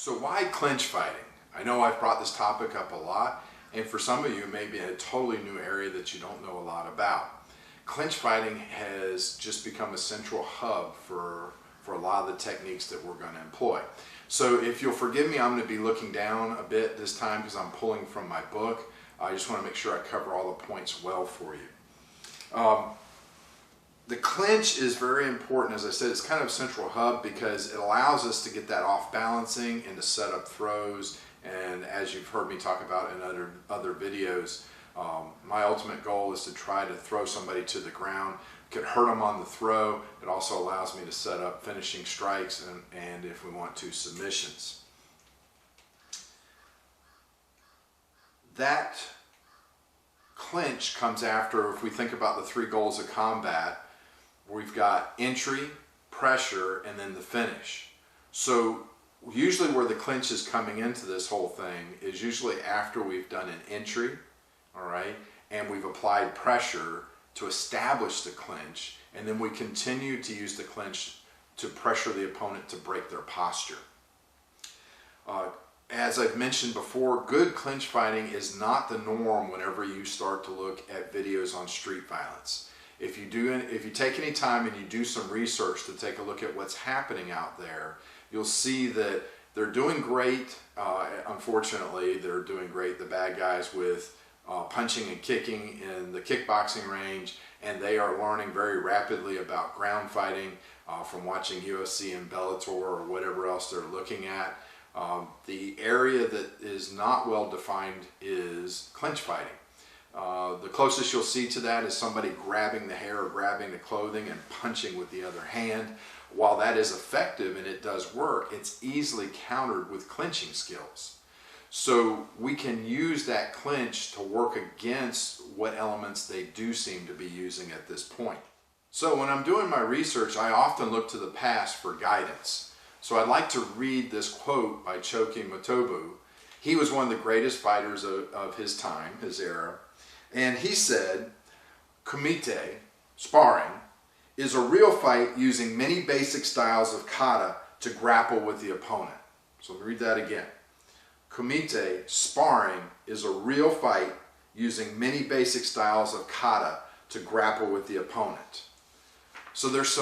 So why clinch fighting? I know I've brought this topic up a lot, and for some of you it may be a totally new area that you don't know a lot about. Clinch fighting has just become a central hub for a lot of the techniques that we're going to employ. So if you'll forgive me, I'm going to be looking down a bit this time because I'm pulling from my book. I just want to make sure I cover all the points well for you. The clinch is very important. As I said, it's kind of a central hub because it allows us to get that off balancing and to set up throws. And as you've heard me talk about in other videos, my ultimate goal is to try to throw somebody to the ground. It could hurt them on the throw. It also allows me to set up finishing strikes and if we want to, submissions. That clinch comes after, if we think about the three goals of combat, we've got entry, pressure, and then the finish. So usually where the clinch is coming into this whole thing is usually after we've done an entry, all right, and we've applied pressure to establish the clinch, and then we continue to use the clinch to pressure the opponent to break their posture. As I've mentioned before, good clinch fighting is not the norm whenever you start to look at videos on street violence. If you take any time and you do some research to take a look at what's happening out there, you'll see that they're doing great. Unfortunately, they're doing great, the bad guys, with punching and kicking in the kickboxing range, and they are learning very rapidly about ground fighting from watching UFC and Bellator or whatever else they're looking at. The area that is not well defined is clinch fighting. The closest you'll see to that is somebody grabbing the hair or grabbing the clothing and punching with the other hand. While that is effective and it does work, it's easily countered with clinching skills. So we can use that clinch to work against what elements they do seem to be using at this point. So when I'm doing my research, I often look to the past for guidance. So I'd like to read this quote by Jiu-Te Matobu. He was one of the greatest fighters of his time, his era. And he said, "Kumite, sparring, is a real fight using many basic styles of kata to grapple with the opponent." So let me read that again. "Kumite, sparring, is a real fight using many basic styles of kata to grapple with the opponent." So there's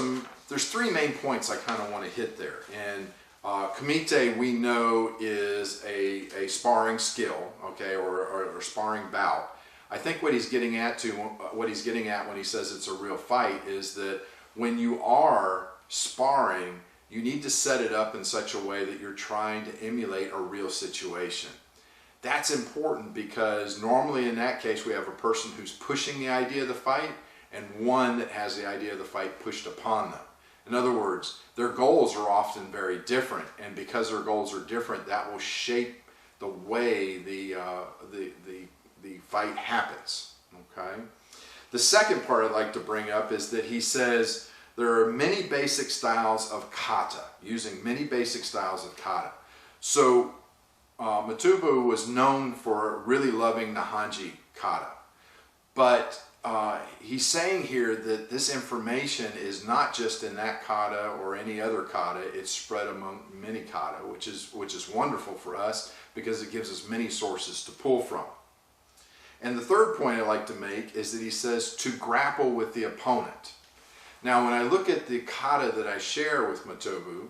three main points I kind of want to hit there. And Kumite, we know, is a sparring skill, okay, or sparring bout. I think what he's getting at when he says it's a real fight is that when you are sparring, you need to set it up in such a way that you're trying to emulate a real situation. That's important because normally in that case we have a person who's pushing the idea of the fight and one that has the idea of the fight pushed upon them. In other words, their goals are often very different, and because their goals are different, that will shape the way the fight happens. Okay. The second part I'd like to bring up is that he says there are many basic styles of kata, using many basic styles of kata. So Matobu was known for really loving Nahanji kata, but he's saying here that this information is not just in that kata or any other kata, it's spread among many kata, which is wonderful for us because it gives us many sources to pull from. And the third point I'd like to make is that he says to grapple with the opponent. Now when I look at the kata that I share with Matobu,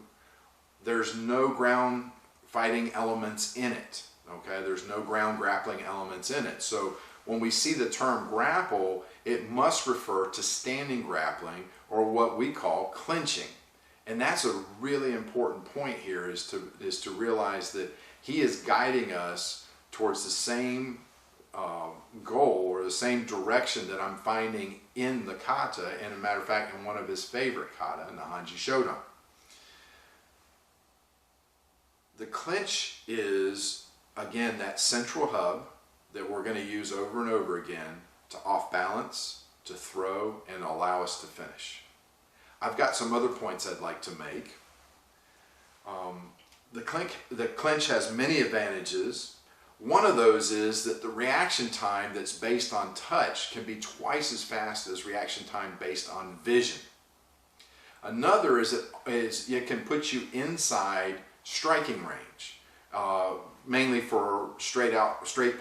there's no ground fighting elements in it. Okay, there's no ground grappling elements in it. So when we see the term grapple, it must refer to standing grappling, or what we call clinching. And that's a really important point here, is to realize that he is guiding us towards the same goal or the same direction that I'm finding in the kata, and a matter of fact in one of his favorite kata, Nahanji Shodan. The clinch is, again, that central hub that we're going to use over and over again to off balance, to throw, and allow us to finish. I've got some other points I'd like to make. The clinch has many advantages. One of those is that the reaction time that's based on touch can be twice as fast as reaction time based on vision. Another is it can put you inside striking range. mainly for straight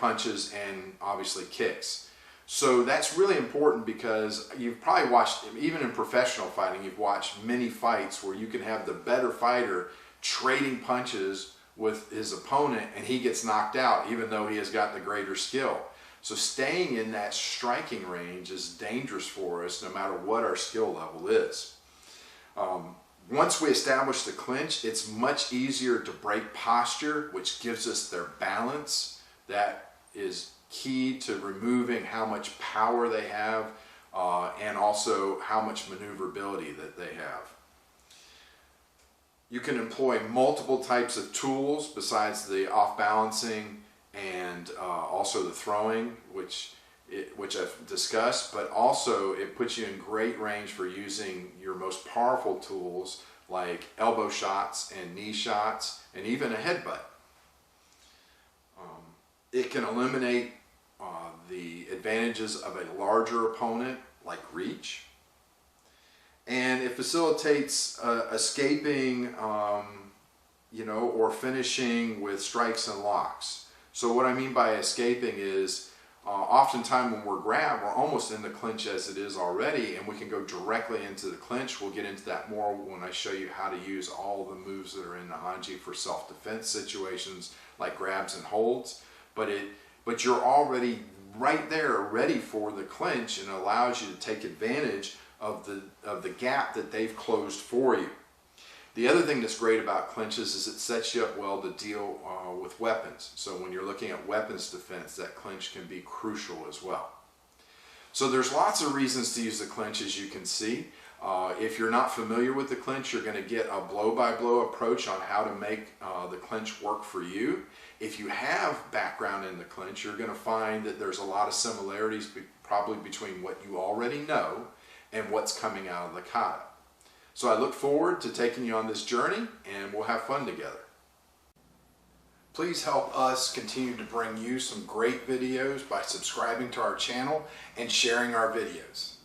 punches and obviously kicks. So that's really important because you've probably watched, even in professional fighting, you've watched many fights where you can have the better fighter trading punches with his opponent and he gets knocked out even though he has got the greater skill. So staying in that striking range is dangerous for us no matter what our skill level is. Once we establish the clinch, it's much easier to break posture, which gives us their balance. That is key to removing how much power they have and also how much maneuverability that they have. You can employ multiple types of tools besides the off-balancing and also the throwing, which I've discussed, but also it puts you in great range for using your most powerful tools like elbow shots and knee shots and even a headbutt. It can eliminate the advantages of a larger opponent like reach, and it facilitates escaping or finishing with strikes and locks. So what I mean by escaping is oftentimes when we're grabbed, we're almost in the clinch as it is already, and we can go directly into the clinch. We'll get into that more when I show you how to use all the moves that are in the Hanji for self-defense situations like grabs and holds. But you're already right there ready for the clinch, and it allows you to take advantage of the gap that they've closed for you. The other thing that's great about clinches is it sets you up well to deal with weapons. So when you're looking at weapons defense, that clinch can be crucial as well. So there's lots of reasons to use the clinch, as you can see. If you're not familiar with the clinch, you're going to get a blow-by-blow approach on how to make the clinch work for you. If you have background in the clinch, you're going to find that there's a lot of similarities probably between what you already know and what's coming out of the Kata. So I look forward to taking you on this journey, and we'll have fun together. Please help us continue to bring you some great videos by subscribing to our channel and sharing our videos.